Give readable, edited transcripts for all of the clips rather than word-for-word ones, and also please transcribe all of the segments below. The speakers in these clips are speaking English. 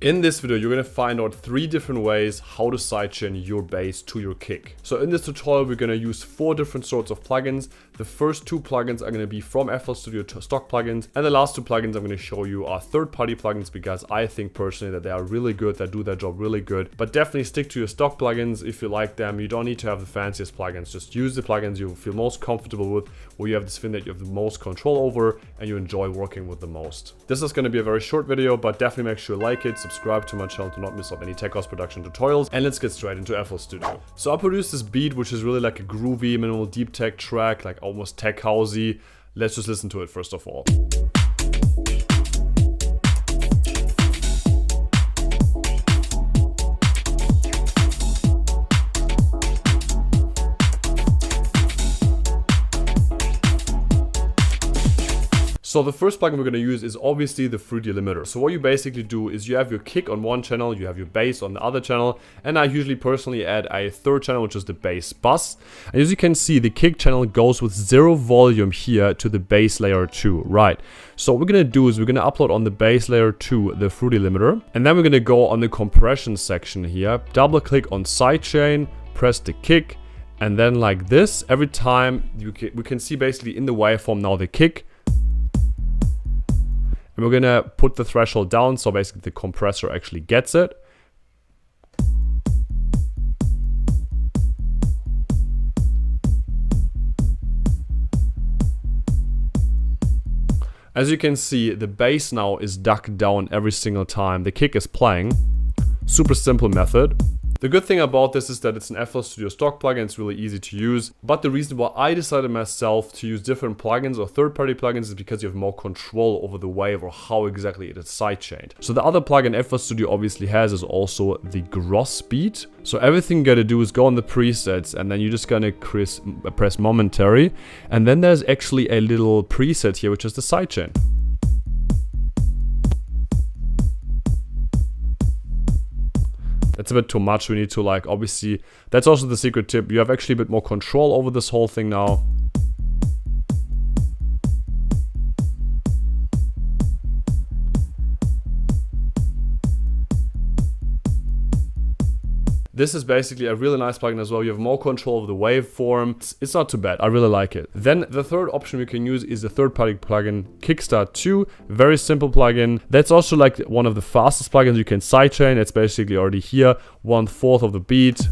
In this video, you're going to find out 3 different ways how to sidechain your bass to your kick. So in this tutorial, we're going to use 4 different sorts of plugins. The first 2 plugins are going to be from FL Studio stock plugins, and the last 2 plugins I'm going to show you are third-party plugins because I think personally that they are really good, that do their job really good. But definitely stick to your stock plugins if you like them. You don't need to have the fanciest plugins. Just use the plugins you feel most comfortable with, where you have this thing that you have the most control over and you enjoy working with the most. This is going to be a very short video, but definitely make sure you like it, subscribe to my channel to not miss out any tech house production tutorials, and let's get straight into FL Studio. So I produced this beat, which is really like a groovy, minimal deep tech track, like almost tech housey. Let's just listen to it first of all. So the first plugin we're going to use is obviously the fruit delimiter. So what you basically do is you have your kick on one channel, you have your bass on the other channel, and I usually personally add a third channel, which is the bass bus. And as you can see, the kick channel goes with 0 volume here to the bass layer 2, right? So what we're going to do is we're going to upload on the bass layer 2 the fruit delimiter, and then we're going to go on the compression section here, double click on sidechain, press the kick, and then like this, every time we can see basically in the waveform now the kick. And we're gonna put the threshold down, so basically the compressor actually gets it. As you can see, the bass now is ducked down every single time the kick is playing. Super simple method. The good thing about this is that it's an FL Studio stock plugin, it's really easy to use. But the reason why I decided myself to use different plugins or third-party plugins is because you have more control over the wave or how exactly it is sidechained. So the other plugin FL Studio obviously has is also the gross beat. So everything you gotta do is go on the presets, and then you're just gonna press momentary. And then there's actually a little preset here, which is the sidechain. That's a bit too much. We need to, like, obviously, that's also the secret tip. You have actually a bit more control over this whole thing now. This is basically a really nice plugin as well. You have more control of the waveform. It's not too bad. I really like it. Then the third option we can use is the third-party plugin Kickstart 2. Very simple plugin. That's also like one of the fastest plugins you can sidechain. It's basically already here, 1/4 of the beat.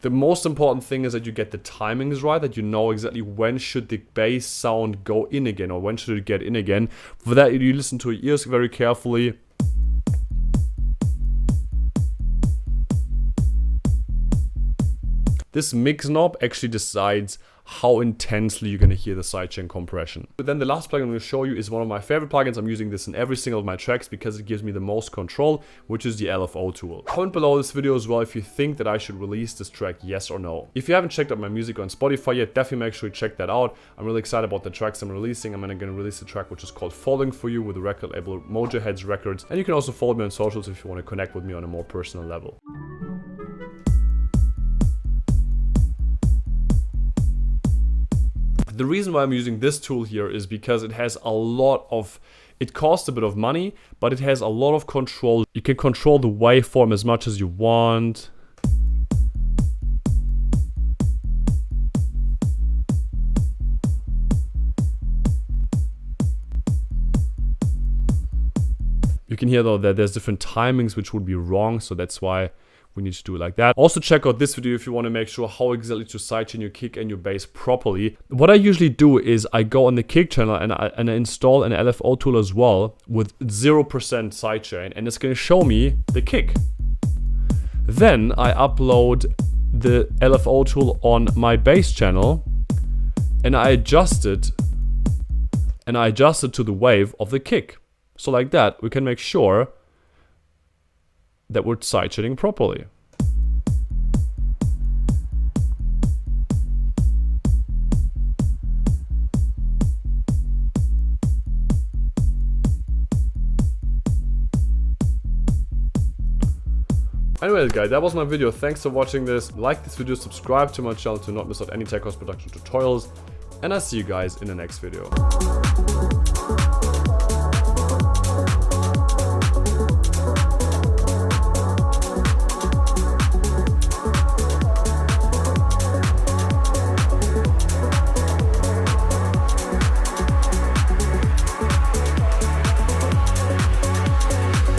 The most important thing is that you get the timings right, that you know exactly when should the bass sound go in again or when should it get in again. For that, you listen to your ears very carefully. This mix knob actually decides how intensely you're going to hear the sidechain compression. But then the last plugin I'm going to show you is one of my favorite plugins. I'm using this in every single of my tracks because it gives me the most control, which is the LFO tool. Comment below this video as well if you think that I should release this track, yes or no. If you haven't checked out my music on Spotify yet, definitely make sure you check that out. I'm really excited about the tracks I'm releasing. I'm going to release a track which is called Falling For You with the record label Mojo Heads Records. And you can also follow me on socials if you want to connect with me on a more personal level. The reason why I'm using this tool here is because it has a lot of, it costs a bit of money, but it has a lot of control. You can control the waveform as much as you want. You can hear though that there's different timings which would be wrong, so that's why we need to do it like that. Also check out this video if you want to make sure how exactly to sidechain your kick and your bass properly. What I usually do is I go on the kick channel and I install an LFO tool as well with 0% sidechain, and it's going to show me the kick. Then I upload the LFO tool on my bass channel and I adjust it to the wave of the kick. So like that, we can make sure that we're sidechaining properly. Anyways guys, that was my video. Thanks for watching this. Like this video, subscribe to my channel to not miss out any tech house production tutorials. and I'll see you guys in the next video.